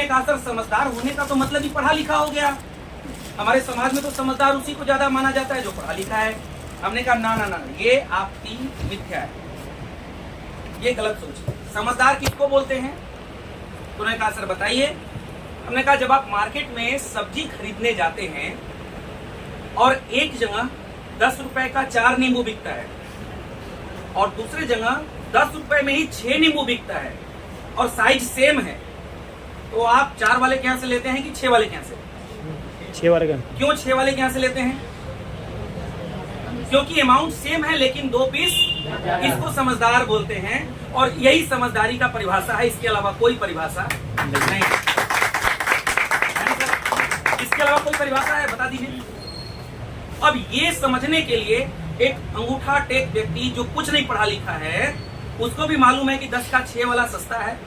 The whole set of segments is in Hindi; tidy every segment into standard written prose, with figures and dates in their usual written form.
कहा सर समझदार होने का तो मतलब ही पढ़ा लिखा हो गया, हमारे समाज में तो समझदार उसी को ज्यादा माना जाता है जो पढ़ा लिखा है। हमने कहा ना ना ना, ये आपकी मिथ्या है, ये गलत सोच है। समझदार किसको बोलते हैं? तो उन्होंने कहा सर बताइए। हमने कहा जब आप मार्केट में सब्जी खरीदने जाते हैं और एक जगह 10 रुपए का 4 नींबू बिकता है और दूसरी जगह 10 रुपए में ही 6 नींबू बिकता है और साइज सेम है, तो आप 4 वाले के यहाँ से लेते हैं कि 6 वाले के यहाँ से? 6 वाले का। क्यों 6 वाले के यहाँ से लेते हैं? क्योंकि अमाउंट सेम है लेकिन 2 पीस, इसको समझदार बोलते हैं और यही समझदारी का परिभाषा है, इसके अलावा कोई परिभाषा नहीं। इसके अलावा कोई परिभाषा है बता दीजिए। अब ये समझने के लिए एक अंगूठा टेक व्यक्ति जो कुछ नहीं पढ़ा लिखा है उसको भी मालूम है कि 10 का 6 वाला सस्ता है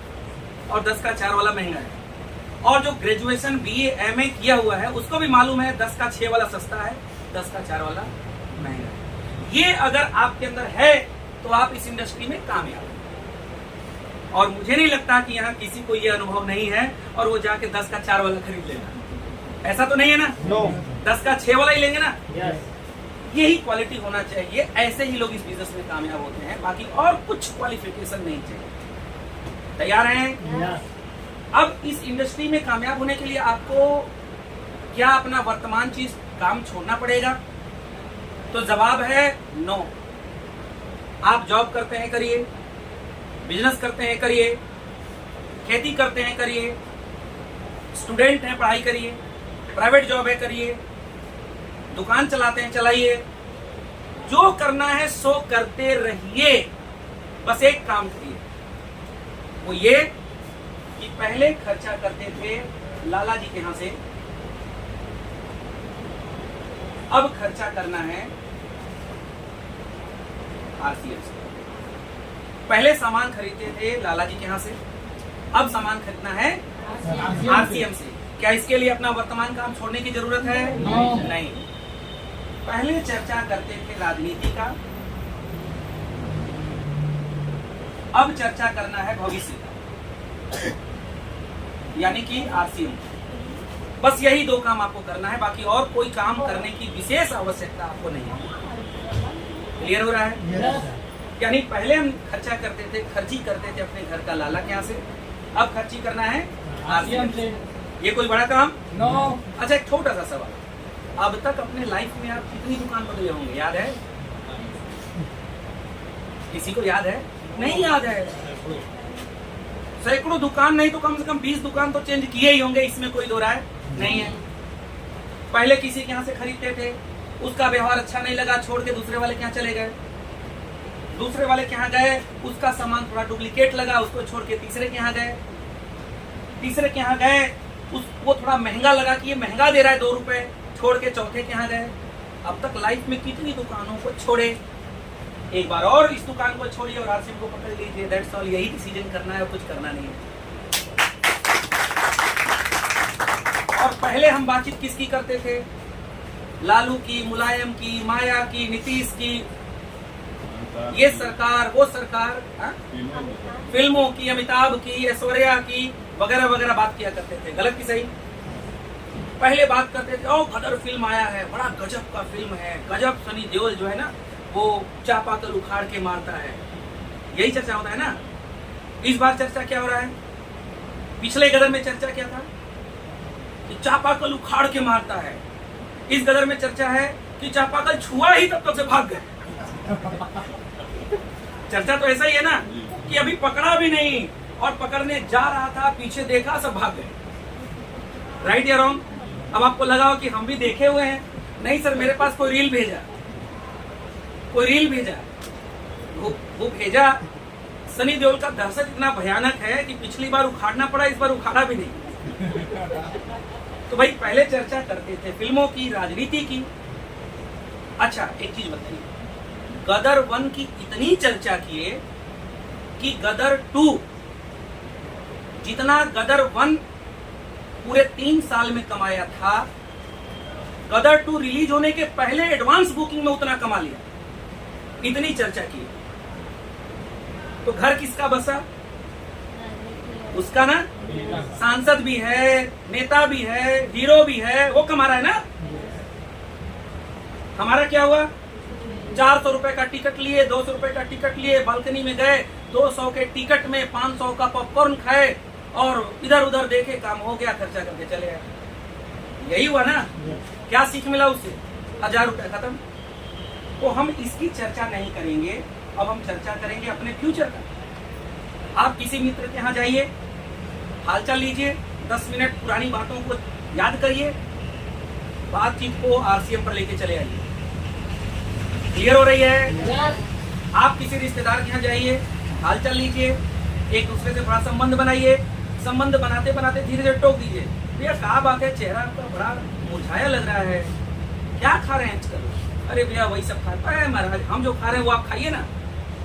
और 10 का 4 वाला महंगा है, और जो ग्रेजुएशन BA MA किया हुआ है उसको भी मालूम है 10 का 6 वाला सस्ता है, 10 का 4 वाला महंगा है। ये अगर आपके अंदर है तो आप इस इंडस्ट्री में कामयाब हैं। और मुझे नहीं लगता कि यहाँ किसी को ये अनुभव नहीं है और वो जाके 10 का 4 वाला खरीद लेगा, ऐसा तो नहीं है ना? नो। 10 का 6 वाला ही लेंगे ना? यस। यही क्वालिटी होना चाहिए, ऐसे ही लोग इस बिजनेस में कामयाब होते हैं, बाकी और कुछ क्वालिफिकेशन नहीं चाहिए। तैयार हैं? यस। अब इस इंडस्ट्री में कामयाब होने के लिए आपको क्या अपना वर्तमान चीज काम छोड़ना पड़ेगा? तो जवाब है नो। आप जॉब करते हैं करिए, बिजनेस करते हैं करिए, खेती करते हैं करिए, स्टूडेंट हैं पढ़ाई करिए, प्राइवेट जॉब है करिए, दुकान चलाते हैं चलाइए, जो करना है सो करते रहिए। बस एक काम करिए, वो ये कि पहले खर्चा करते थे लाला जी के यहां से, अब खर्चा करना है RCM से। पहले सामान खरीदते थे लाला जी के यहां से, अब सामान खरीदना है RCM से। क्या इसके लिए अपना वर्तमान काम छोड़ने की जरूरत है? नहीं। पहले चर्चा करते थे राजनीति का, अब चर्चा करना है भविष्य का, यानी कि RCM। बस यही 2 काम आपको करना है, बाकी और कोई काम करने की विशेष आवश्यकता आपको नहीं है। क्लियर हो रहा है? यस। यानी पहले हम खर्चा करते थे, खर्ची करते थे अपने घर का लाला के यहाँ से, अब खर्ची करना है RCM से। ये कोई बड़ा काम? नो। अच्छा एक छोटा सा सवाल, अब तक अपने लाइफ में आप कितनी दुकान बदले होंगे, याद है? किसी को याद है? नहीं याद है। सैकड़ों दुकान नहीं तो कम से कम 20 दुकान तो चेंज किए ही होंगे, इसमें कोई दो राय नहीं है। पहले किसी के यहाँ से खरीदते थे, उसका व्यवहार अच्छा नहीं लगा, छोड़ के दूसरे वाले के यहाँ चले गए, दूसरे वाले के यहाँ गए, उसका सामान थोड़ा डुप्लीकेट लगा, उसको छोड़ के तीसरे के यहाँ गए, तीसरे के यहाँ गए, उसको थोड़ा महंगा लगा कि ये महंगा दे रहा है 2 रुपए, छोड़ के चौथे के यहाँ गए। अब तक लाइफ में कितनी दुकानों को छोड़े, एक बार और इस दुकान को छोड़िए और RCM को पकड़ लीजिए। दैट्स ऑल, यही डिसीजन करना है, कुछ करना नहीं है। और पहले हम बातचीत किसकी करते थे? लालू की, मुलायम की, माया की, नीतीश की, ये सरकार वो सरकार, फिल्मों की, अमिताभ की, ऐश्वर्या की, वगैरह वगैरह बात किया करते थे। गलत की सही? पहले बात करते थे ओ गदर फिल्म आया है, बड़ा गजब का फिल्म है, गजब, सनी देओल जो है ना वो चापाकल उखाड़ के मारता है, यही चर्चा होता है ना। इस बार चर्चा क्या हो रहा है? पिछले गदर में चर्चा क्या था कि चापाकल उखाड़ के मारता है, इस गदर में चर्चा है कि चापाकल छुआ ही तब तक से भाग गए। चर्चा तो ऐसा ही है ना कि अभी पकड़ा भी नहीं और पकड़ने जा रहा था, पीछे देखा सब भाग गए। राइट या रॉन्ग? अब आपको लगा हो कि हम भी देखे हुए हैं। नहीं सर, मेरे पास कोई रील भेजा, कोई रील भेजा, वो भेजा। सनी देओल का दहशत इतना भयानक है कि पिछली बार उखाड़ना पड़ा, इस बार उखाड़ा भी नहीं। तो भाई पहले चर्चा करते थे फिल्मों की, राजनीति की। अच्छा एक चीज बताइए, गदर 1 की इतनी चर्चा किए कि गदर 2 जितना गदर 1 पूरे 3 साल में कमाया था, गदर 2 रिलीज होने के पहले एडवांस बुकिंग में उतना कमा लिया। इतनी चर्चा की तो घर किसका बसा? उसका ना सांसद भी है, नेता भी है, हीरो भी है, वो कमा रहा है ना। हमारा क्या हुआ? 400 रुपए का टिकट लिए, 200 रुपए का टिकट लिए, बालकनी में गए, 200 के टिकट में 500 का पॉपकॉर्न खाए और इधर उधर देखे, काम हो गया, खर्चा करके चले आए। यही हुआ ना। क्या सीख मिला उससे? 1000 रुपए खत्म। तो हम इसकी चर्चा नहीं करेंगे, अब हम चर्चा करेंगे अपने फ्यूचर का। आप किसी मित्र के यहाँ जाइए, हालचाल लीजिए, 10 मिनट पुरानी बातों को याद करिए, बातचीत को आरसीएम पर लेके चले आइए। क्लियर हो रही है? आप किसी रिश्तेदार के यहाँ जाइए, हालचाल लीजिए, एक दूसरे से बड़ा संबंध बनाइए, संबंध बनाते बनाते धीरे धीरे टोक दीजिए, भैया क्या बात है, चेहरा आपका बड़ा मुरझाया लग रहा है, क्या खा रहे हैं आजकल? अरे भैया वही सब खाता है महाराज, हम जो खा रहे हैं वो आप खाइए ना।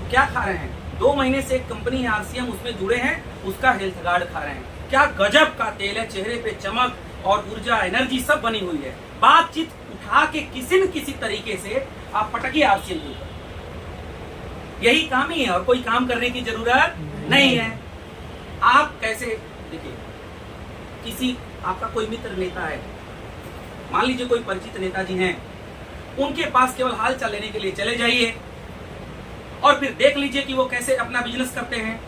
क्या खा रहे हैं? 2 महीने से एक कंपनी है आरसीएम, उसमें जुड़े हैं, उसका हेल्थ गार्ड खा रहे हैं। क्या गजब का तेल है, चेहरे पे चमक और ऊर्जा, एनर्जी सब बनी हुई है। बातचीत उठा के किसी न किसी तरीके से आप पटकिए आरसीएम के ऊपर। यही काम ही है, और कोई काम करने की जरूरत नहीं है। आप कैसे देखिए, किसी आपका कोई मित्र नेता है, मान लीजिए कोई परिचित नेताजी हैं, उनके पास केवल हाल चाल लेने के लिए चले जाइए और फिर देख लीजिए कि वो कैसे अपना बिजनेस करते हैं।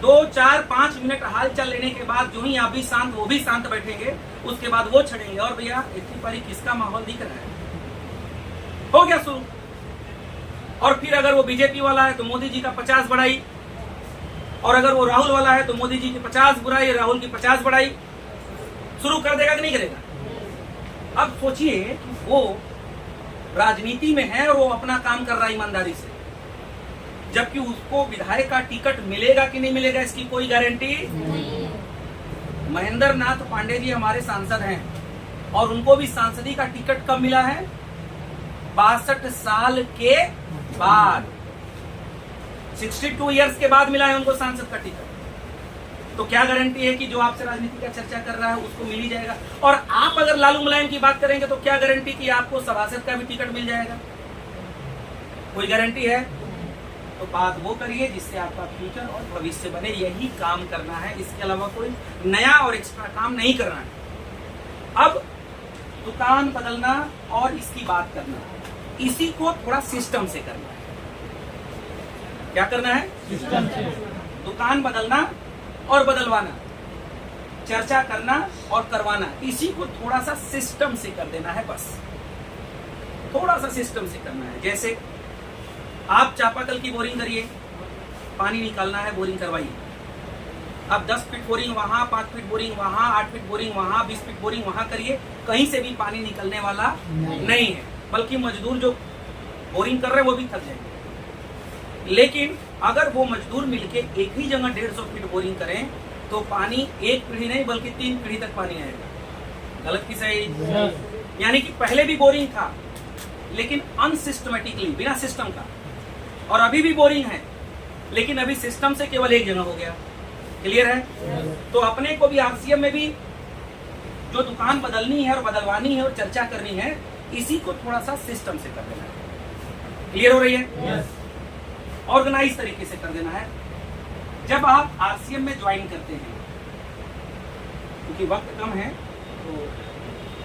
2, 4, 5 मिनट हाल चाल लेने के बाद जो ही आप भी शांत, वो भी शांत बैठेंगे, उसके बाद वो छड़ेंगे, और भैया इतनी पारी किसका माहौल दिख रहा है? हो गया शुरू। और फिर अगर वो बीजेपी वाला है तो मोदी जी का 50 बढ़ाई, और अगर वो राहुल वाला है तो मोदी जी की 50 बुराई, राहुल की 50 बढ़ाई। शुरू कर देगा कि नहीं करेगा? अब सोचिए कि वो राजनीति में है और वो अपना काम कर रहा है ईमानदारी से, जबकि उसको विधायक का टिकट मिलेगा कि नहीं मिलेगा इसकी कोई गारंटी नहीं। महेंद्र नाथ पांडे जी हमारे सांसद हैं, और उनको भी सांसदी का टिकट कब मिला है? 62 साल के बाद, 62 इयर्स के बाद मिला है उनको सांसद का टिकट। तो क्या गारंटी है कि जो आपसे राजनीति का चर्चा कर रहा है उसको मिल ही जाएगा? और आप अगर लालू मुलायम की बात करेंगे तो क्या गारंटी कि आपको सभासद का भी टिकट मिल जाएगा? कोई गारंटी है? तो बात वो करिए जिससे आपका फ्यूचर और भविष्य बने। यही काम करना है, इसके अलावा कोई नया और एक्स्ट्रा काम नहीं करना है। अब दुकान बदलना और इसकी बात करना, इसी को थोड़ा सिस्टम से करना है। क्या करना है? सिस्टम से। दुकान बदलना और बदलवाना, चर्चा करना और करवाना, इसी को थोड़ा सा सिस्टम से कर देना है। बस थोड़ा सा सिस्टम से करना है। जैसे आप चापाकल की बोरिंग करिए, पानी निकालना है, बोरिंग करवाइए। अब 10 फीट बोरिंग वहां, 5 फीट बोरिंग वहां, 8 फीट बोरिंग वहां, 20 फीट बोरिंग वहां करिए, कहीं से भी पानी निकलने वाला नहीं है, बल्कि मजदूर जो बोरिंग कर रहे हैं वो भी थक जाएंगे। लेकिन अगर वो मजदूर मिलके एक ही जगह 150 फीट बोरिंग करें तो पानी 1 पीढ़ी नहीं बल्कि 3 पीढ़ी तक पानी आएगा। गलत की सही? यानी कि पहले भी बोरिंग था लेकिन अनसिस्टमेटिकली, बिना सिस्टम का, और अभी भी बोरिंग है लेकिन अभी सिस्टम से केवल एक जगह हो गया। क्लियर है? तो अपने को भी आरसीएम में भी जो दुकान बदलनी है और बदलवानी है और चर्चा करनी है, इसी को थोड़ा सा सिस्टम से कर देना है। क्लियर हो रही है? ऑर्गेनाइज तरीके से कर देना है। जब आप आरसीएम में ज्वाइन करते हैं, क्योंकि वक्त कम है तो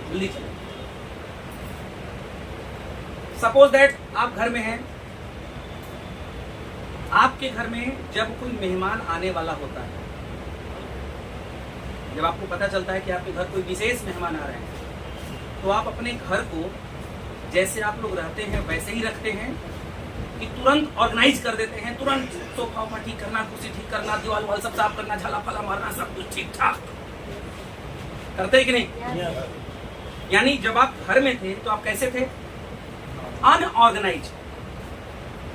जल्दी चलें। सपोज दैट आप घर में हैं, आपके घर में जब कोई मेहमान आने वाला होता है, जब आपको पता चलता है कि आपके घर कोई विशेष मेहमान आ रहे हैं, तो आप अपने घर को जैसे आप लोग रहते हैं वैसे ही रखते हैं कि तुरंत ऑर्गेनाइज कर देते हैं, तुरंत सोफा ठीक करना, कुर्सी ठीक करना, दीवार वाल सब साफ करना, झाला फाला मारना, सब कुछ ठीक ठाक करते हैं कि नहीं? यानी जब आप घर में थे तो आप कैसे थे? अनऑर्गेनाइज।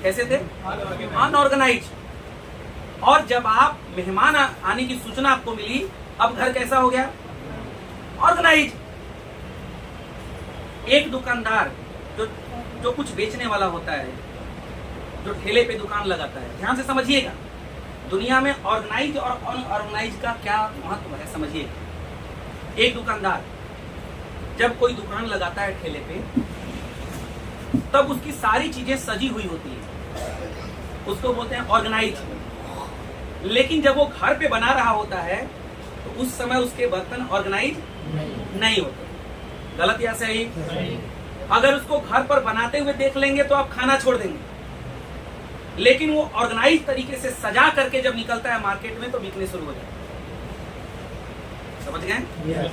कैसे थे? अनऑर्गेनाइज। और जब आप मेहमान आने की सूचना आपको मिली, अब घर कैसा हो गया? ऑर्गेनाइज। एक दुकानदार जो कुछ बेचने वाला होता है, जो ठेले पे दुकान लगाता है, ध्यान से समझिएगा, दुनिया में ऑर्गेनाइज और अनऑर्गेनाइज का क्या महत्व है समझिए। एक दुकानदार जब कोई दुकान लगाता है ठेले पे, तब उसकी सारी चीजें सजी हुई होती है, उसको बोलते हैं ऑर्गेनाइज। लेकिन जब वो घर पे बना रहा होता है तो उस समय उसके बर्तन ऑर्गेनाइज नहीं होते। गलत या सही? अगर उसको घर पर बनाते हुए देख लेंगे तो आप खाना छोड़ देंगे, लेकिन वो ऑर्गेनाइज तरीके से सजा करके जब निकलता है मार्केट में तो बिकने शुरू हो जाता है। समझ गए?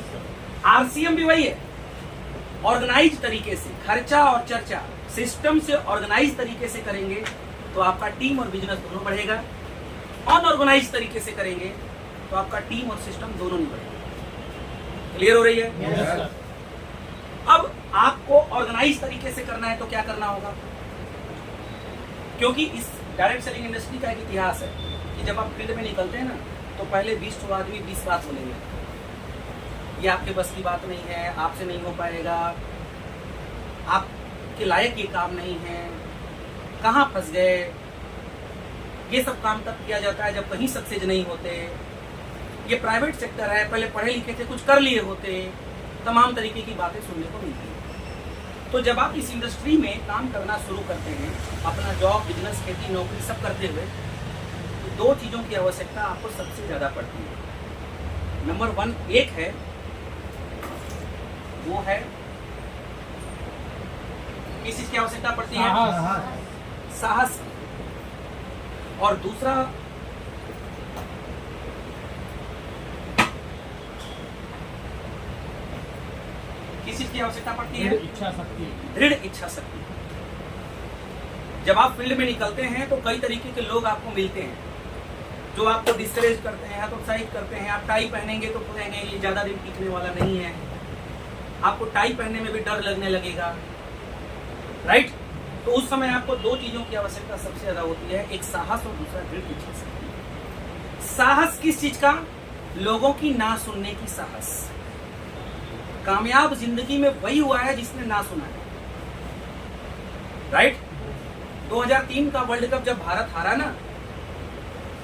आरसीएम भी वही है, ऑर्गेनाइज तरीके से खर्चा और चर्चा सिस्टम से ऑर्गेनाइज तरीके से करेंगे तो आपका टीम और बिजनेस दोनों बढ़ेगा। अनऑर्गेनाइज तरीके से करेंगे तो आपका टीम और सिस्टम दोनों नहीं बढ़ेगा। क्लियर हो रही है? Yes, अब आपको ऑर्गेनाइज तरीके से करना है तो क्या करना होगा? क्योंकि इस डायरेक्ट सेलिंग इंडस्ट्री का एक इतिहास है कि जब आप फील्ड में निकलते हैं ना तो पहले 20 आदमी 20 बात बोलेंगे, ये आपके बस की बात नहीं है, आपसे नहीं हो पाएगा, आपके लायक ये काम नहीं है, कहाँ फंस गए। ये सब काम तब किया जाता है जब कहीं सक्सेस नहीं होते। ये प्राइवेट सेक्टर है, पहले पढ़े लिखे थे, कुछ कर लिए होते, तमाम तरीके की बातें सुनने को मिलती है। तो जब आप इस इंडस्ट्री में काम करना शुरू करते हैं, अपना जॉब, बिजनेस, खेती, नौकरी सब करते हुए, तो 2 चीजों की आवश्यकता आपको सबसे ज्यादा पड़ती है। नंबर 1 एक है, वो है किस चीज की आवश्यकता पड़ती है? साहस। और दूसरा किस चीज की आवश्यकता पड़ती है? इच्छा शक्ति। दृढ़ इच्छा शक्ति। जब आप फील्ड में निकलते हैं तो कई तरीके के लोग आपको मिलते हैं जो आपको डिस्करेज करते हैं, हतोत्साहित करते हैं। आप टाई पहनेंगे तो कहेंगे ये ज्यादा दिन टिकने वाला नहीं है, आपको टाई पहनने में भी डर लगने लगेगा, राइट? तो उस समय आपको 2 चीजों की आवश्यकता सबसे ज्यादा होती है, एक साहस और दूसरा दृढ़ इच्छा शक्ति। साहस किस चीज का? लोगों की ना सुनने की साहस। कामयाब जिंदगी में वही हुआ है जिसने ना सुना है, राइट? 2003 का वर्ल्ड कप जब भारत हारा ना,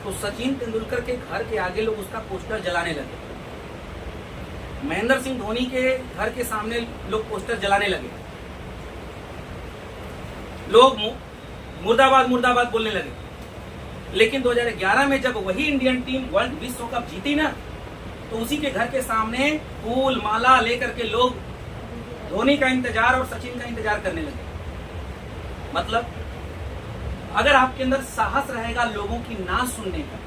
तो सचिन तेंदुलकर के घर के आगे लोग उसका पोस्टर जलाने लगे, महेंद्र सिंह धोनी के घर के सामने लोग पोस्टर जलाने लगे, लोग मुर्दाबाद मुर्दाबाद बोलने लगे। लेकिन 2011 में जब वही इंडियन टीम वर्ल्ड विश्व कप जीती ना, तो उसी के घर के सामने फूल माला लेकर के लोग धोनी का इंतजार और सचिन का इंतजार करने लगे। मतलब अगर आपके अंदर साहस रहेगा लोगों की ना सुनने का,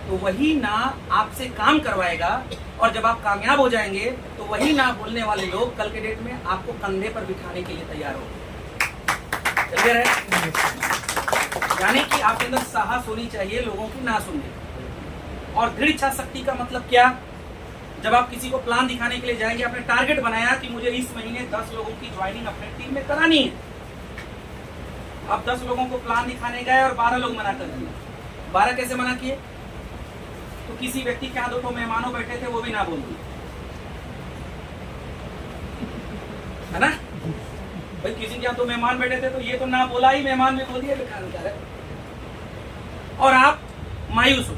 तो वही ना आपसे काम करवाएगा, और जब आप कामयाब हो जाएंगे तो वही ना बोलने वाले लोग कल के डेट में आपको कंधे पर बिठाने के लिए तैयार होंगे। क्लियर है? यानी कि आपके अंदर साहस होनी चाहिए लोगों की ना सुनने की। और दृढ़ इच्छा शक्ति का मतलब क्या? जब आप किसी को प्लान दिखाने के लिए जाएंगे, आपने टारगेट बनाया कि मुझे इस महीने 10 लोगों की ज्वाइनिंग अपने टीम में करानी है। अब 10 लोगों को प्लान दिखाने गए और 12 लोग मना कर दिए। 12 कैसे मना किए? तो किसी व्यक्ति के यहाँ 2 मेहमानों बैठे थे, वो भी ना बोल दिए, है ना? भाई किसी के यहाँ 2 मेहमान बैठे थे तो ये तो ना बोला ही, मेहमान भी बोल दिया, बेकार है। और आप मायूस हो।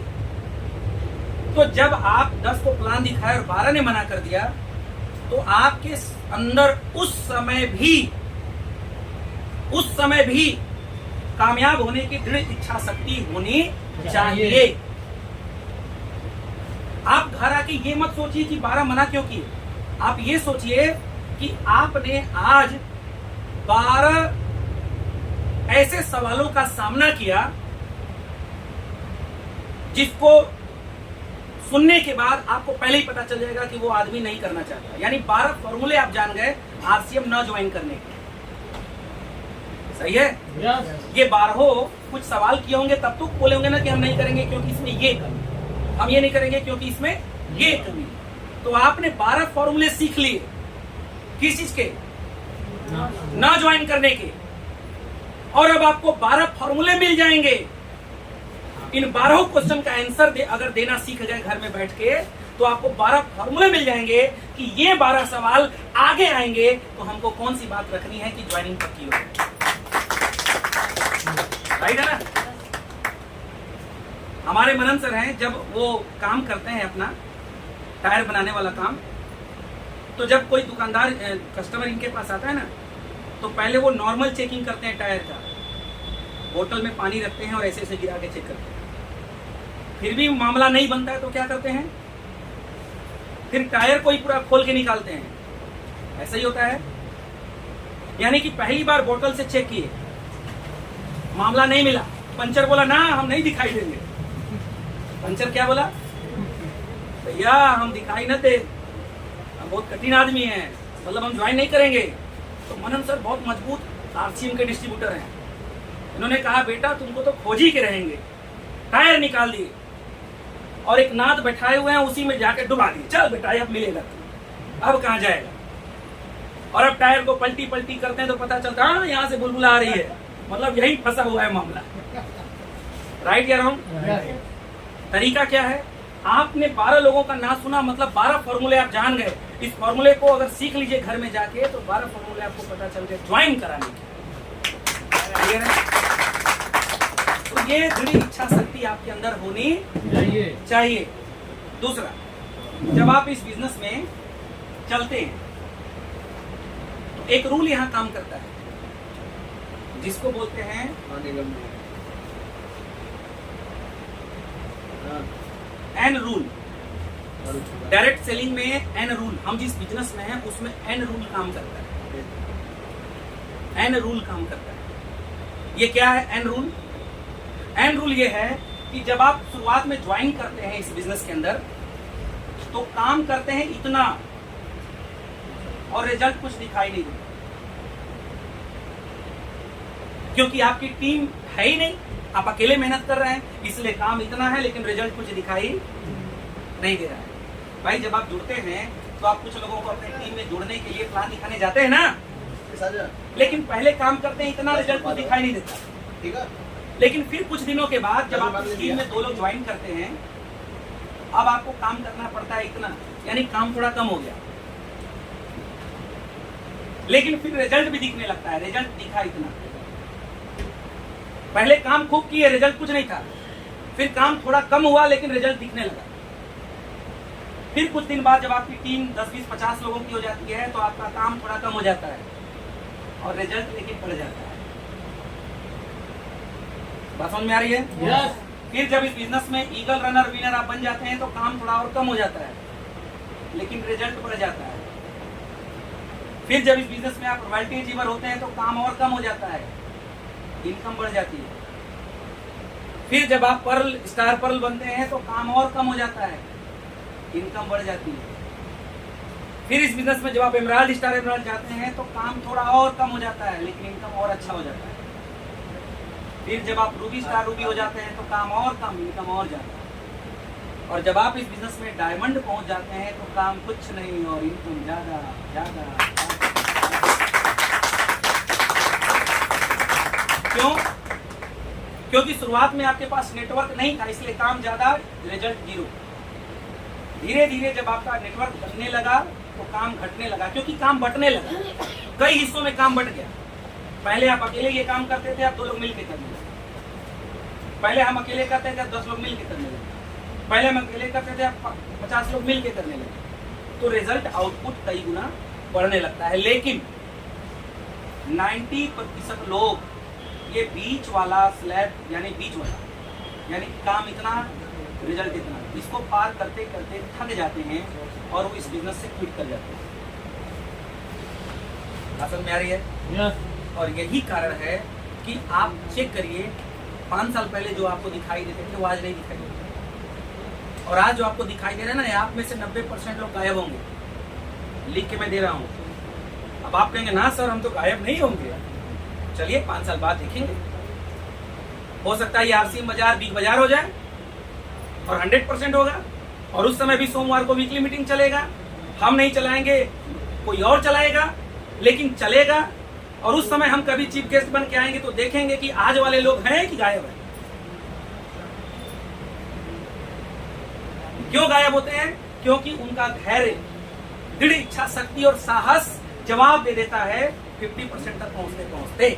तो जब आप 10 को प्लान दिखाया और 12 ने मना कर दिया, तो आपके अंदर उस समय भी कामयाब होने की दृढ़ इच्छा शक्ति होनी चाहिए। आप घर आके ये मत सोचिए कि 12 मना क्यों किए, आप ये सोचिए कि आपने आज 12 ऐसे सवालों का सामना किया जिसको सुनने के बाद आपको पहले ही पता चल जाएगा कि वो आदमी नहीं करना चाहता। यानी 12 फॉर्मूले आप जान गए आरसीएम न ज्वाइन करने के। सही है? ये 12 कुछ सवाल किए होंगे तब तो बोले होंगे ना कि हम नहीं करेंगे क्योंकि इसमें ये कमी, हम ये नहीं करेंगे क्योंकि इसमें ये कमी। तो आपने 12 फॉर्मूले सीख लिए, किस चीज के? ना ज्वाइन करने के। और अब आपको 12 फॉर्मूले मिल जाएंगे। इन 12 क्वेश्चन का आंसर अगर देना सीख गए घर में बैठ के, तो आपको 12 फॉर्मूले मिल जाएंगे कि ये 12 सवाल आगे आएंगे तो हमको कौन सी बात रखनी है कि ज्वाइनिंग पक्की हो। राइट है ना? हमारे मनन सर हैं, जब वो काम करते हैं अपना टायर बनाने वाला काम, तो जब कोई दुकानदार कस्टमर इनके पास आता है ना, तो पहले वो नॉर्मल चेकिंग करते हैं टायर का, बोतल में पानी रखते हैं और ऐसे ऐसे गिरा के चेक करते हैं। फिर भी मामला नहीं बनता है तो क्या करते हैं, फिर टायर को ही पूरा खोल के निकालते हैं। ऐसा ही होता है। यानी कि पहली बार बोतल से चेक किए, मामला नहीं मिला, पंचर बोला ना हम नहीं दिखाई देंगे। पंचर क्या बोला, भैया हम दिखाई न दे, हम बहुत कठिन आदमी हैं, मतलब हम ज्वाइन नहीं करेंगे। तो मनन सर बहुत मजबूत आरसीएम के डिस्ट्रीब्यूटर हैं, इन्होंने कहा बेटा तुमको तो खोज ही के रहेंगे। टायर निकाल दिए और एक नाद बैठाए हुए हैं, उसी में जाके डुबा दिए, चल बेटा अब मिलेगा, अब कहाँ जाएगा। और अब टायर को पलटी पलटी करते हैं तो पता चलता है यहाँ से बुलबुला आ रही है, मतलब यही फंसा हुआ है मामला। राइट या रॉन्ग? तरीका क्या है, आपने 12 लोगों का ना सुना, मतलब 12 फॉर्मूले आप जान गए। इस फॉर्मूले को अगर सीख लीजिए घर में जाके तो 12 फॉर्मूले आपको पता चल गए ज्वाइन कराने के। तो ये दृढ़ इच्छा शक्ति आपके अंदर होनी चाहिए। दूसरा, जब आप इस बिजनेस में चलते हैं तो एक रूल यहां काम करता है जिसको बोलते हैं एन रूल। डायरेक्ट सेलिंग में एन रूल, हम जिस बिजनेस में हैं उसमें एन रूल काम करता है। एन रूल काम करता है। ये क्या है एन रूल? एन रूल ये है कि जब आप शुरुआत में ज्वाइन करते हैं इस बिजनेस के अंदर तो काम करते हैं इतना और रिजल्ट कुछ दिखाई नहीं देता, क्योंकि आपकी टीम है ही नहीं, आप अकेले मेहनत कर रहे हैं, इसलिए काम इतना है लेकिन रिजल्ट कुछ दिखाई नहीं दे रहा है। भाई जब आप जुड़ते हैं तो आप कुछ लोगों को अपने टीम में जुड़ने के लिए प्लान दिखाने जाते हैं ना, लेकिन पहले काम करते हैं इतना, रिजल्ट कुछ दिखाई नहीं देता, ठीक है। लेकिन फिर कुछ दिनों के बाद जब आप टीम में 2 लोग ज्वाइन करते हैं, अब आपको काम करना पड़ता है इतना, यानी काम थोड़ा कम हो गया, लेकिन फिर रिजल्ट भी दिखने लगता है, रिजल्ट दिखा इतना। पहले काम खूब किए, रिजल्ट कुछ नहीं था, फिर काम थोड़ा कम हुआ लेकिन रिजल्ट दिखने लगा। फिर कुछ दिन बाद जब आपकी टीम 10, 20, 50 लोगों की हो जाती है तो आपका काम थोड़ा कम हो जाता है और रिजल्ट लेकिन बढ़ जाता है। बात समझ में आ रही है? Yes. फिर जब इस बिजनेस में ईगल रनर विनर आप बन जाते हैं तो काम थोड़ा और कम हो जाता है लेकिन रिजल्ट बढ़ जाता है। फिर जब इस बिजनेस में आप रॉयल्टी अचीवर होते हैं तो काम और कम हो जाता है, इनकम बढ़ जाती है। फिर जब आप पर्ल स्टार पर्ल बनते हैं तो काम और कम हो जाता है, इनकम बढ़ जाती है। फिर इस बिजनेस में जब आप एमराल्ड स्टार एमराल्ड जाते हैं तो काम थोड़ा और कम हो जाता है लेकिन इनकम और अच्छा हो जाता है। फिर जब आप रूबी स्टार रूबी हो जाते हैं तो काम और कम, इनकम और जाता है। और जब आप इस बिजनेस में डायमंड पहुंच जाते हैं तो काम कुछ नहीं और इनकम ज्यादा ज्यादा। क्यों? क्योंकि शुरुआत में आपके पास नेटवर्क नहीं था, इसलिए काम ज्यादा, रिजल्ट 0। धीरे धीरे जब आपका नेटवर्क बनने लगा तो काम घटने लगा, क्योंकि काम बंटने लगा, कई हिस्सों में काम बंट गया। पहले आप अकेले ये काम करते थे, आप 2 लोग मिलकर करने लगे। पहले हम अकेले करते थे, आप 10 लोग मिलकर करने लगे। पहले हम अकेले करते थे, आप 50 लोग मिलकर करने लगे। तो रिजल्ट आउटपुट कई गुना बढ़ने लगता है। लेकिन 90% लोग ये बीच वाला स्लैब, यानी बीच वाला, यानी काम इतना रिजल्ट इतना, इसको पार करते करते थक जाते हैं और वो इस बिजनेस से क्विट कर जाते हैं। समझ में आ रही है? Yes. और यही कारण है कि आप चेक करिए, 5 साल पहले जो आपको दिखाई देते थे वो आज नहीं दिखाई देते, और आज जो आपको दिखाई दे रहा है ना, आप में से 90% लोग गायब होंगे। लिख के मैं दे रहा हूँ। अब आप कहेंगे ना सर हम तो गायब नहीं होंगे, चलिए 5 साल बाद देखेंगे, हो सकता है ये आरसीएम बाजार बिग बाजार हो जाए और 100% होगा, और उस समय भी सोमवार को वीकली मीटिंग चलेगा। हम नहीं चलाएंगे, कोई और चलाएगा, लेकिन चलेगा। और उस समय हम कभी चीफ गेस्ट बन के आएंगे तो देखेंगे कि आज वाले लोग हैं कि गायब हैं। क्यों गायब होते हैं? क्योंकि उनका धैर्य, दृढ़ इच्छा शक्ति और साहस जवाब दे देता है 50% तक पहुंचते पहुंचते।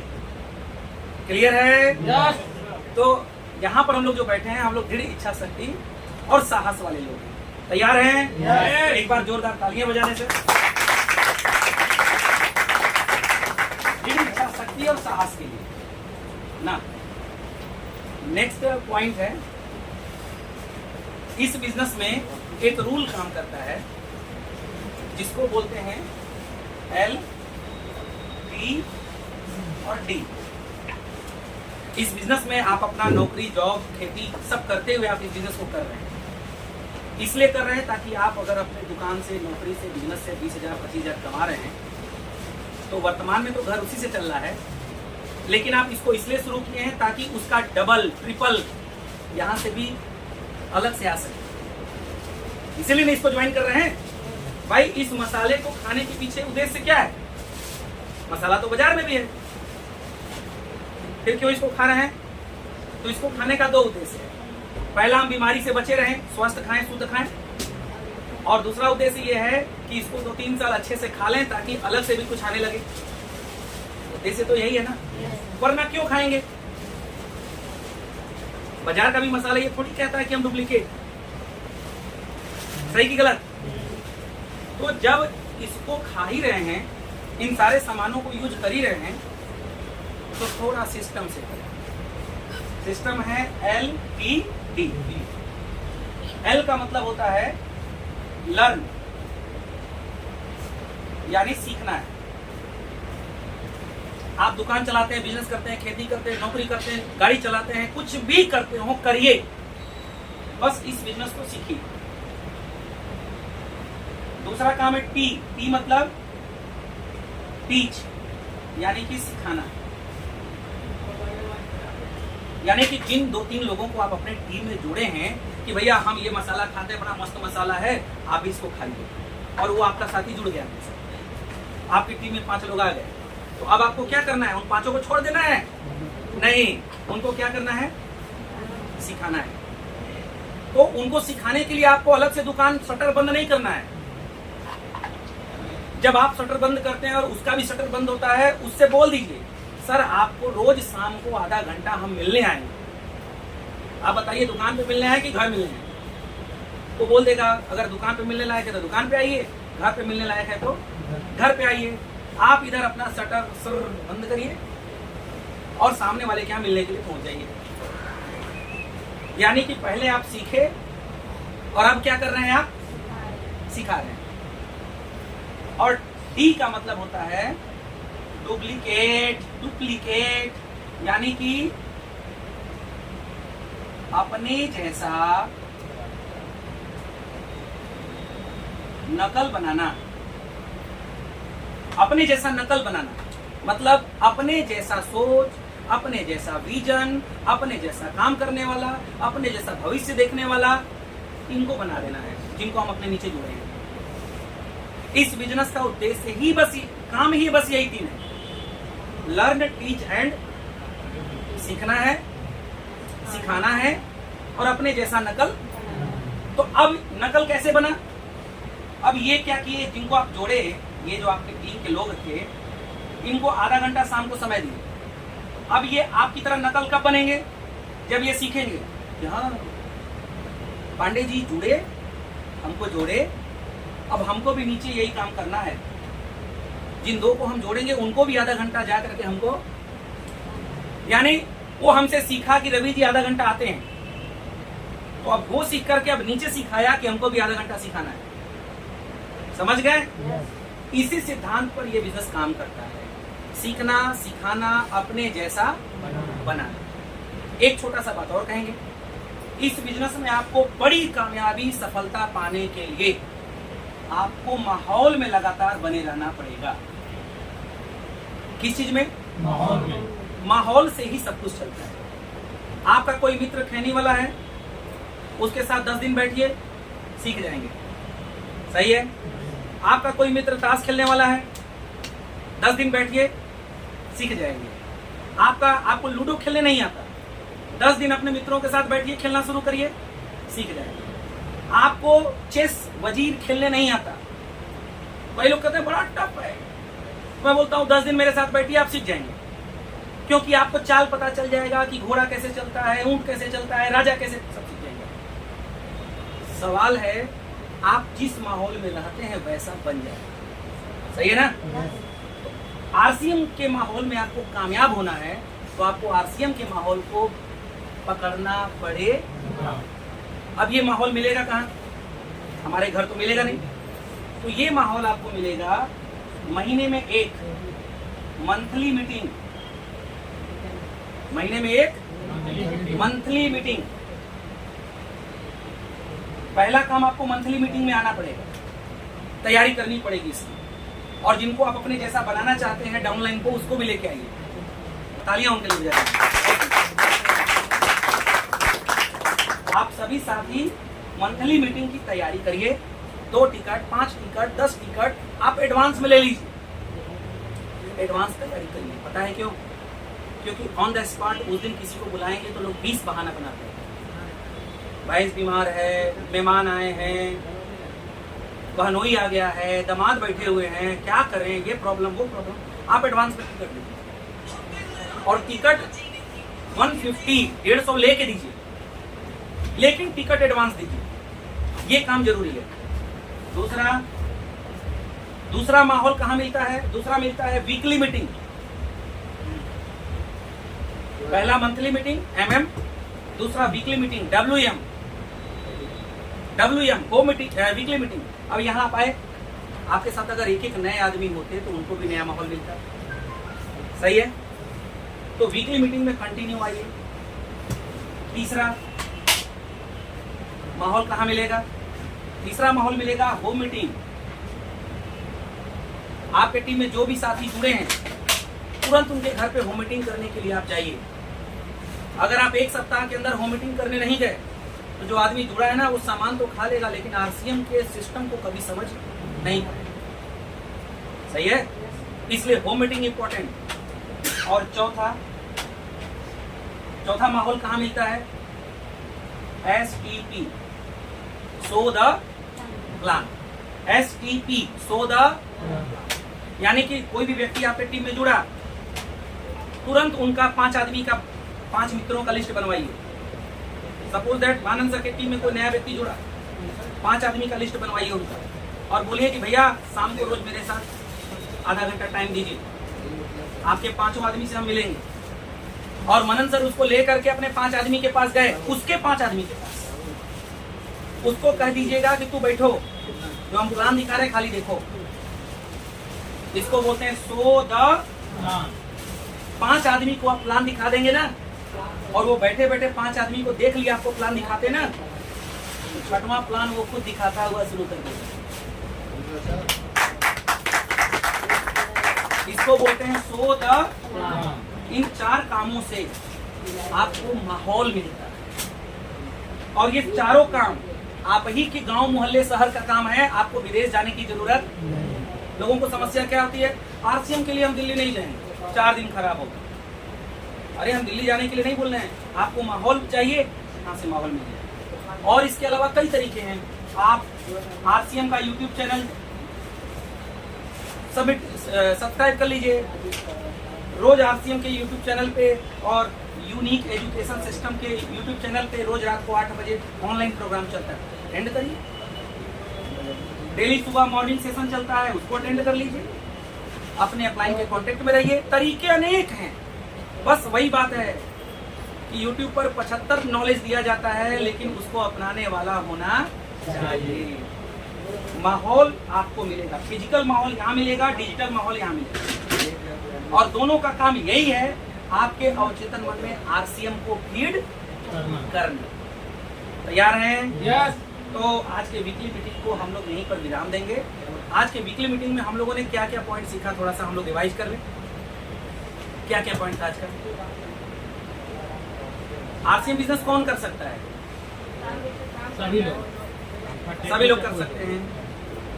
क्लियर है? Yes. तो यहाँ पर हम लोग जो बैठे हैं, हम लोग दृढ़ इच्छा शक्ति और साहस वाले लोग हैं। तैयार हैं? Yes. एक बार जोरदार तालियां बजाने से। दृढ़ इच्छा शक्ति और साहस के लिए ना। नेक्स्ट पॉइंट है इस बिजनेस में एक रूल काम करता है जिसको बोलते हैं L, T और D। इस बिजनेस में आप अपना नौकरी, जॉब, खेती सब करते हुए आप इस बिजनेस को कर रहे हैं। इसलिए कर रहे हैं ताकि आप अगर अपने दुकान से, नौकरी से, बिजनेस से 20,000 25,000 कमा रहे हैं तो वर्तमान में तो घर उसी से चल रहा है, लेकिन आप इसको इसलिए शुरू किए हैं ताकि उसका डबल, ट्रिपल यहाँ से भी अलग से आ सके। इसीलिए नहीं इसको ज्वाइन कर रहे हैं। भाई इस मसाले को खाने के पीछे उद्देश्य क्या है? मसाला तो बाजार में भी है, फिर क्यों इसको खा रहे हैं? तो इसको खाने का दो उद्देश्य है। पहला, हम बीमारी से बचे रहें, स्वस्थ खाएं, शुद्ध खाएं, और दूसरा उद्देश्य ये है कि इसको 2-3 साल अच्छे से खा लें ताकि अलग से भी कुछ आने लगे। उद्देश्य तो यही है ना, वरना क्यों खाएंगे? बाजार का भी मसाला ये थोड़ी कहता है कि हम डुप्लीकेट, सही की गलत। तो जब इसको खा ही रहे हैं, इन सारे सामानों को यूज कर ही रहे हैं, तो थोड़ा सिस्टम से करें। सिस्टम है LTD। L का मतलब होता है लर्न, यानी सीखना है। आप दुकान चलाते हैं, बिजनेस करते हैं, खेती करते हैं, नौकरी करते हैं, गाड़ी चलाते हैं, कुछ भी करते हो करिए, बस इस बिजनेस को सीखिए। दूसरा काम है T मतलब टीच, यानी कि सिखाना। यानी कि जिन 2-3 लोगों को आप अपने टीम में जोड़े हैं कि भैया हम ये मसाला खाते हैं, बड़ा मस्त मसाला है, आप भी इसको खाइए, और वो आपका साथी जुड़ गया, आपकी टीम में 5 लोग आ गए, तो अब आपको क्या करना है? उन 5 को छोड़ देना है? नहीं, उनको क्या करना है? सिखाना है। तो उनको सिखाने के लिए आपको अलग से दुकान शटर बंद नहीं करना है। जब आप शटर बंद करते हैं और उसका भी शटर बंद होता है, उससे बोल दीजिए सर आपको रोज शाम को आधा घंटा हम मिलने आएंगे, आप बताइए दुकान पे मिलने आए कि घर मिलने आए? तो बोल देगा अगर दुकान पे मिलने लायक है तो दुकान पे आइए, घर पे मिलने लायक है तो घर पे आइए। आप इधर अपना शटर सर बंद करिए और सामने वाले के यहाँ मिलने के लिए पहुंच जाइए। यानी कि पहले आप सीखे और अब क्या कर रहे हैं? आप सिखा रहे हैं। और डी का मतलब होता है डुप्लीकेट, यानी कि अपने जैसा नकल बनाना। अपने जैसा नकल बनाना मतलब अपने जैसा सोच, अपने जैसा विजन, अपने जैसा काम करने वाला, अपने जैसा भविष्य देखने वाला, इनको बना देना है, जिनको हम अपने नीचे जुड़े हैं। इस बिजनेस का उद्देश्य ही बस काम ही बस यही 3 है, लर्न, टीच एंड, सीखना है, सिखाना है और अपने जैसा नकल। तो अब नकल कैसे बना? अब ये क्या किए, जिनको आप जोड़े, ये जो आपके टीम के लोग थे, इनको आधा घंटा शाम को समय दिए। अब ये आपकी तरह नकल कब बनेंगे? जब ये सीखेंगे कि हाँ पांडे जी जुड़े, हमको जोड़े, अब हमको भी नीचे यही काम करना है। जिन 2 को हम जोड़ेंगे उनको भी आधा घंटा जा करके हमको, यानी वो हमसे सीखा कि रवि जी आधा घंटा आते हैं, तो अब वो सीख करके अब नीचे सिखाया कि हमको भी आधा घंटा सिखाना है। समझ गए? इसी सिद्धांत पर यह बिजनेस काम करता है, सीखना, सिखाना, अपने जैसा बनाना। एक छोटा सा बात और कहेंगे, इस बिजनेस में आपको बड़ी कामयाबी, सफलता पाने के लिए आपको माहौल में लगातार बने रहना पड़ेगा। किस चीज में? माहौल में। माहौल से ही सब कुछ चलता है। आपका कोई मित्र खैनी वाला है, उसके साथ 10 दिन बैठिए, सीख जाएंगे, सही है। आपका कोई मित्र ताश खेलने वाला है, 10 दिन बैठिए, सीख जाएंगे। आपको लूडो खेलने नहीं आता, 10 दिन अपने मित्रों के साथ बैठिए, खेलना शुरू करिए, सीख जाएंगे। आपको चेस, वजीर खेलने नहीं आता, कई लोग कहते हैं बड़ा टफ है, मैं बोलता हूँ 10 दिन मेरे साथ बैठिए, आप सीख जाएंगे। क्योंकि आपको चाल पता चल जाएगा कि घोड़ा कैसे चलता है, ऊंट कैसे चलता है, राजा कैसे, सब सीख जाएंगे। सवाल है आप जिस माहौल में रहते हैं वैसा बन जाए, सही है ना? आरसीएम के माहौल में आपको कामयाब होना है तो आपको आरसीएम के माहौल को पकड़ना पड़ेगा। अब ये माहौल मिलेगा कहाँ? हमारे घर तो मिलेगा नहीं। तो ये माहौल आपको मिलेगा महीने में एक मंथली मीटिंग, महीने में एक मंथली मीटिंग। पहला काम आपको मंथली मीटिंग में आना पड़ेगा, तैयारी करनी पड़ेगी इसकी। और जिनको आप अपने जैसा बनाना चाहते हैं डाउनलाइन को, उसको भी लेके आइए। तालियां उनके लिए बजाइए। आप सभी साथी मंथली मीटिंग की तैयारी करिए। 2 टिकट, 5 टिकट, 10 टिकट आप एडवांस में ले लीजिए। एडवांस तैयारी करिए। पता है क्यों? क्योंकि ऑन द स्पॉट उस दिन किसी को बुलाएंगे तो लोग 20 बहाना बनाते हैं। भैंस बीमार है, मेहमान आए हैं, बहनोई आ गया है, दामाद बैठे हुए हैं, क्या करें, ये प्रॉब्लम वो प्रॉब्लम। आप एडवांस में टिकट लीजिए और टिकट 150-150 लेके दीजिए, लेकिन टिकट एडवांस दीजिए। ये काम जरूरी है। दूसरा माहौल कहाँ मिलता है? दूसरा मिलता है वीकली मीटिंग। पहला मंथली मीटिंग MM, दूसरा वीकली मीटिंग WM वो मीटिंग वीकली मीटिंग। अब यहाँ आप आए, आपके साथ अगर एक एक नए आदमी होते तो उनको भी नया माहौल मिलता। सही है? तो वीकली मीटिंग में कंटिन्यू आइए। तीसरा माहौल कहाँ मिलेगा? तीसरा माहौल मिलेगा होम मीटिंग। आपके टीम में जो भी साथी जुड़े हैं, तुरंत उनके घर पे होम मीटिंग करने के लिए आप जाइए। अगर आप एक सप्ताह के अंदर होम मीटिंग करने नहीं गए तो जो आदमी जुड़ा है ना, वो सामान तो खा लेगा, लेकिन RCM के सिस्टम को कभी समझ नहीं पाएगा। सही है? इसलिए होम मीटिंग इंपॉर्टेंट। और चौथा माहौल कहाँ मिलता है? STP, so the plan. STP, so the, यानी कि कोई भी व्यक्ति आपके टीम में जुड़ा, तुरंत उनका 5 आदमी का, 5 मित्रों का लिस्ट बनवाइए। सपोज दैट मानंद सर के टीम में कोई नया व्यक्ति जुड़ा, 5 आदमी का लिस्ट बनवाइए उनका, और बोलिए कि भैया शाम को रोज मेरे साथ आधा घंटा टाइम दीजिए, आपके 5 आदमी से हम मिलेंगे। और मनन सर उसको लेकर के अपने 5 आदमी के पास गए, उसके 5 आदमी के पास, उसको कह दीजिएगा कि तू बैठो, जो हम प्लान दिखा रहे खाली देखो। इसको बोलते हैं सो द प्लान। 5 आदमी को आप प्लान दिखा देंगे ना, और वो बैठे बैठे 5 आदमी को देख लिया आपको प्लान दिखाते ना, तो 6वां प्लान वो खुद दिखाता हुआ शुरू कर देगा। इसको बोलते हैं सो द प्लान। इन 4 कामों से आपको माहौल मिलता है, और ये चारों काम आप ही के गांव मोहल्ले शहर का काम है। आपको विदेश जाने की जरूरत। लोगों को समस्या क्या होती है? RCM के लिए हम दिल्ली नहीं जाएंगे, 4 दिन खराब होगा। अरे हम दिल्ली जाने के लिए नहीं बोल रहे हैं, आपको माहौल चाहिए, कहाँ से माहौल मिल जाए। और इसके अलावा कई तरीके हैं। आप RCM का YouTube चैनल सब्सक्राइब कर लीजिए। रोज RCM के YouTube चैनल पे और यूनिक एजुकेशन सिस्टम के YouTube चैनल पे रोज रात को 8 बजे ऑनलाइन प्रोग्राम चलता है, अटेंड करिए। डेली सुबह मॉर्निंग सेशन चलता है, उसको अटेंड कर लीजिए। अपने अपलाइन के कांटेक्ट में रहिए। तरीके अनेक हैं, बस वही बात है कि YouTube पर 75 नॉलेज दिया जाता है, लेकिन उसको अपनाने वाला होना चाहिए। माहौल आपको मिलेगा, फिजिकल माहौल यहाँ मिलेगा, डिजिटल माहौल यहाँ मिलेगा, और दोनों का काम यही है, आपके अवचेतन मन में RCM को फीड करना। तैयार हैं? यस। तो आज के वीकली मीटिंग को हम लोग यहीं पर विराम देंगे। आज के वीकली मीटिंग में हम लोगों ने क्या क्या पॉइंट सीखा, थोड़ा सा हम लोग रिवाइज कर लें। क्या क्या पॉइंट आज का? RCM बिजनेस कौन कर सकता है? सभी लोग कर सकते हैं।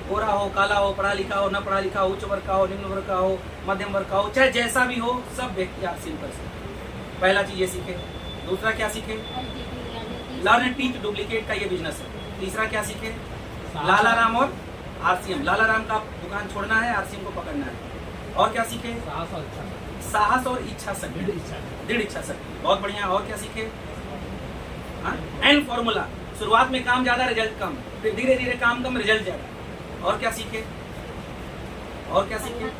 गोरा हो, काला हो, पढ़ा लिखा हो, न पढ़ा लिखा हो, उच्च वर्ग का हो, निम्न वर्ग का हो, मध्यम वर्ग का हो, चाहे जैसा भी हो, सब व्यक्ति RCM कर सकते हैं। पहला चीज ये सीखे। दूसरा क्या सीखे? लर्न टीच डुप्लीकेट का ये बिजनेस है। तीसरा क्या सीखे? लाला राम और RCM। लाला राम का दुकान छोड़ना है, RCM को पकड़ना है। और क्या सीखे? साहस और इच्छा शक्ति, दृढ़ इच्छा शक्ति। बहुत बढ़िया। और क्या सीखे? N formula. शुरुआत में काम ज्यादा, रिजल्ट कम, फिर धीरे धीरे काम कम, रिजल्ट ज्यादा। और क्या सीखे? और क्या सीखे?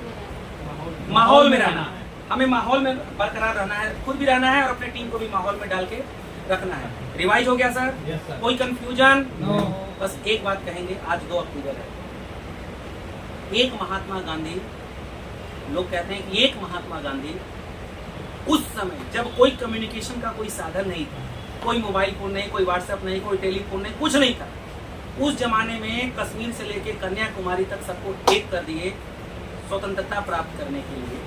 माहौल में रहना है। हमें माहौल में बरकरार रहना है, खुद भी रहना है और अपने टीम को भी माहौल में डाल के रखना है। रिवाइज हो गया सर? कोई कंफ्यूजन? बस एक बात कहेंगे, आज 2 अक्टूबर है। एक महात्मा गांधी, लोग कहते हैं कि एक महात्मा गांधी उस समय जब कोई कम्युनिकेशन का कोई साधन नहीं था, कोई मोबाइल फोन नहीं, कोई व्हाट्सएप नहीं, कोई टेलीफोन नहीं, कुछ नहीं था, उस जमाने में कश्मीर से लेकर कन्याकुमारी तक सबको एक कर दिए स्वतंत्रता प्राप्त करने के लिए।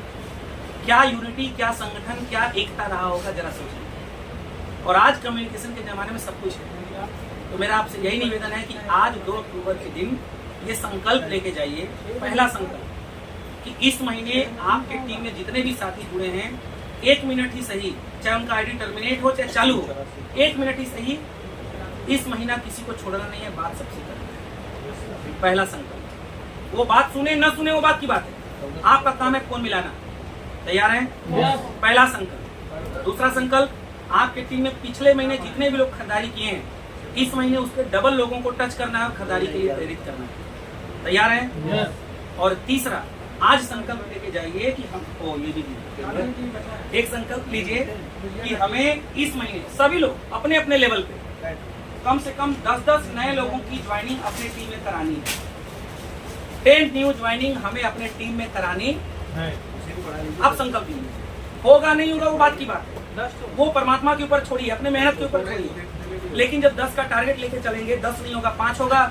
क्या यूनिटी, क्या संगठन, क्या एकता रहा होगा, जरा सोचिए। और आज कम्युनिकेशन के जमाने में सब कुछ है। तो मेरा आपसे यही निवेदन है कि आज 2 अक्टूबर के दिन ये संकल्प लेके जाइए, पहला संकल्प कि इस महीने आपके टीम में जितने भी साथी जुड़े हैं, 1 मिनट ही सही, चाहे उनका आईडी टर्मिनेट हो चाहे चालू हो, 1 मिनट ही सही, इस महीना किसी को छोड़ना नहीं है, बात सबसे करनी है। पहला संकल्प। वो बात सुने न सुने वो बात की बात है, आपका काम है फोन मिलाना। तैयार हैं? पहला संकल्प। दूसरा संकल्प, आपके टीम में पिछले महीने जितने भी लोग खरीदारी किए हैं, इस महीने उसके डबल लोगों को टच करना है और खरीदारी के लिए प्रेरित करना है। तैयार हैं? और तीसरा, आज संकल्प लेके जाइए कि हम ये भी एक संकल्प लीजिए कि हमें इस महीने सभी लोग अपने अपने लेवल पे कम से कम 10-10 नए लोगों की ज्वाइनिंग अपने टीम में करानी है। 10 न्यू ज्वाइनिंग हमें अपने टीम में करानी है। आप संकल्प लीजिए। होगा नहीं होगा वो बात की बात है, वो परमात्मा के ऊपर छोड़िए, अपने मेहनत के ऊपर छोड़िए। लेकिन जब 10 का टारगेट लेके चलेंगे, 10 नहीं होगा 5 होगा,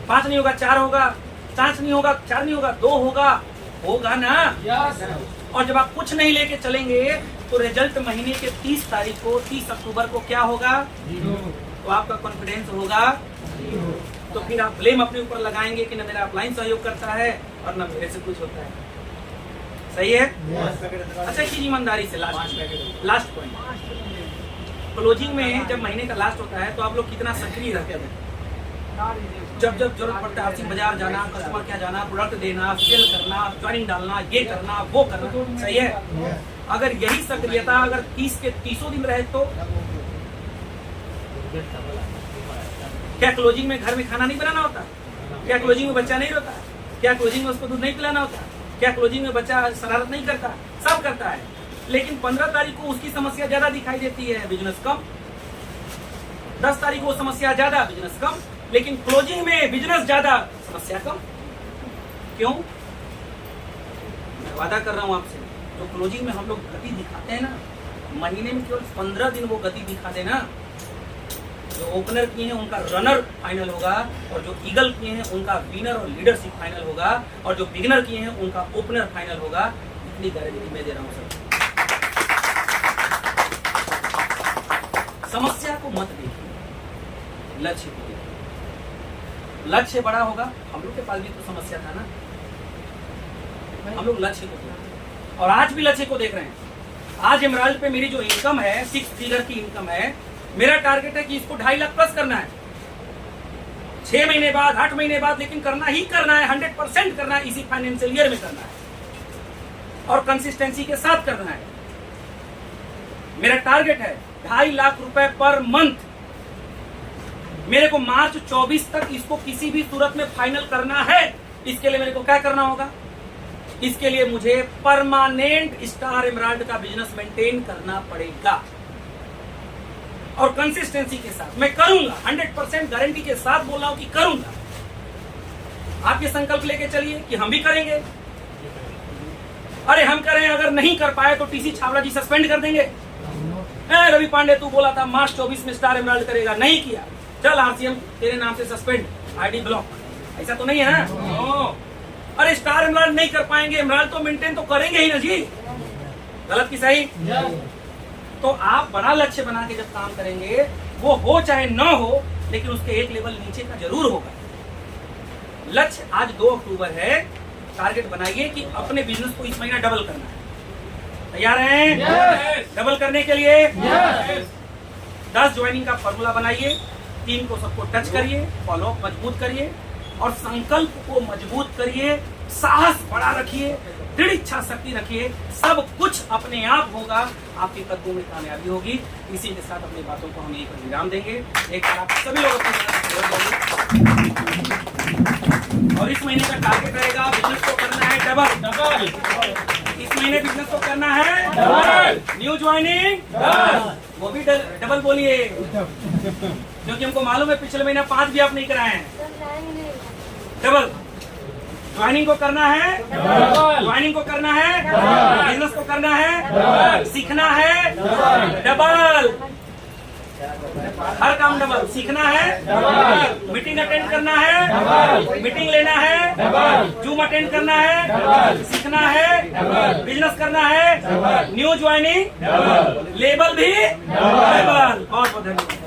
5 नहीं होगा 4 होगा, 5 नहीं होगा 4 नहीं होगा 2 होगा ना। और जब आप कुछ नहीं लेके चलेंगे तो रिजल्ट महीने के 30 तारीख को, 30 अक्टूबर को क्या होगा? तो आपका कॉन्फिडेंस होगा। तो फिर आप ब्लेम अपने ऊपर लगाएंगे कि न मेरा अपलाइन सहयोग करता है और न मेरे से कुछ होता है। सही है? अच्छा, चीज ईमानदारी से लास्ट पॉइंट, क्लोजिंग में जब महीने का लास्ट होता है तो आप लोग कितना सक्रिय रहते हैं? जब जरूरत पड़ता है आर्थिक बाजार जाना, कस्टमर क्या जाना, प्रोडक्ट देना, सेल करना, ज्वाइनिंग डालना, ये करना वो करना। सही है? अगर यही सक्रियता अगर 30 के 30 दिन रहे तो क्या क्लोजिंग में घर में खाना नहीं बनाना होता? क्या क्लोजिंग में बच्चा नहीं रोता? क्या क्लोजिंग में उसको दूध नहीं पिलाना होता? क्या क्लोजिंग में बच्चा शरारत नहीं करता? सब करता है। लेकिन 15 तारीख को उसकी समस्या ज्यादा दिखाई देती है, बिजनेस कम। 10 तारीख को वो समस्या ज्यादा, बिजनेस कम। लेकिन क्लोजिंग में बिजनेस ज्यादा, समस्या कम। क्यों? मैं वादा कर रहा हूं आपसे, तो क्लोजिंग में हम लोग गति दिखाते हैं ना, महीने में केवल 15 दिन वो गति दिखा देना। जो ओपनर किए हैं उनका रनर फाइनल होगा, और जो ईगल किए हैं उनका विनर और लीडरशिप फाइनल होगा, और जो बिगिनर किए हैं उनका ओपनर फाइनल होगा। इतनी गारंटी मैं दे रहा हूं सर। समस्या को मत देखिए, लक्ष्य को देखिए। लक्ष्य बड़ा होगा। हम लोग के पास भी तो समस्या था ना, हम लोग लक्ष्य को देख रहे हैं और आज भी लक्ष्य को देख रहे हैं। आज एमराल्ड पे मेरी जो इनकम है, 6 फिगर की इनकम है, मेरा टारगेट है कि इसको 2.5 लाख प्लस करना है 6 महीने बाद, 8 महीने बाद, लेकिन करना ही करना है, 100% करना है, इसी फाइनेंशियल ईयर में करना है और कंसिस्टेंसी के साथ करना है। मेरा टारगेट है 2.5 लाख रुपए पर मंथ। मेरे को मार्च 24 तक इसको किसी भी सूरत में फाइनल करना है। इसके लिए मेरे को क्या करना होगा? इसके लिए मुझे परमानेंट स्टार एमराल्ड का बिजनेस मेंटेन करना पड़ेगा और कंसिस्टेंसी के साथ मैं करूंगा। 100% गारंटी के साथ बोल रहा हूं कि करूंगा। आप ये संकल्प लेके चलिए कि हम भी करेंगे। अरे हम करें, अगर नहीं कर पाए तो टीसी छावड़ा जी सस्पेंड कर देंगे। रवि पांडे तू बोला था मार्च 24 में स्टार एमराल्ड करेगा, नहीं किया, चल आरसीएम तेरे नाम से सस्पेंड, आईडी ब्लॉक। ऐसा तो नहीं है ना? अरे स्टार एमराल्ड नहीं कर पाएंगे, एमराल्ड तो मेंटेन तो करेंगे ही ना जी। गलत की सही? तो आप बड़ा लक्ष्य बना के जब काम करेंगे, वो हो चाहे न हो, लेकिन उसके एक लेवल नीचे का जरूर होगा। लक्ष्य आज 2 अक्टूबर है, टारगेट बनाइए कि अपने बिजनेस को इस महीना डबल करना है। तैयार हैं? डबल करने के लिए 10 ज्वाइनिंग का फॉर्मूला बनाइए, टीम को सबको टच करिए, फॉलोअप मजबूत करिए और संकल्प को मजबूत करिए, साहस बड़ा रखिए, दृढ़ इच्छा शक्ति रखिए। सब कुछ अपने आप होगा, आपके कदमों में कामयाबी होगी। इसी के साथ अपनी बातों को हम यहीं पर विराम देंगे। एक बार आप सभी लोग और इस महीने का टारगेट रहेगा, बिजनेस को करना है डबल। इस महीने बिजनेस को करना है डबल। न्यू ज्वाइनिंग वो भी डबल बोलिए, क्योंकि हमको मालूम है पिछले महीना 5 भी आप नहीं कराए हैं। डबल ज्वाइनिंग को करना है, ज्वाइनिंग को करना है, बिजनेस को करना है, सीखना है, डबल हर काम डबल, सीखना है, मीटिंग अटेंड करना है, मीटिंग लेना है, जूम अटेंड करना है, सीखना है, बिजनेस करना है, न्यू ज्वाइनिंग, लेबल भी डबल। बहुत बहुत धन्यवाद।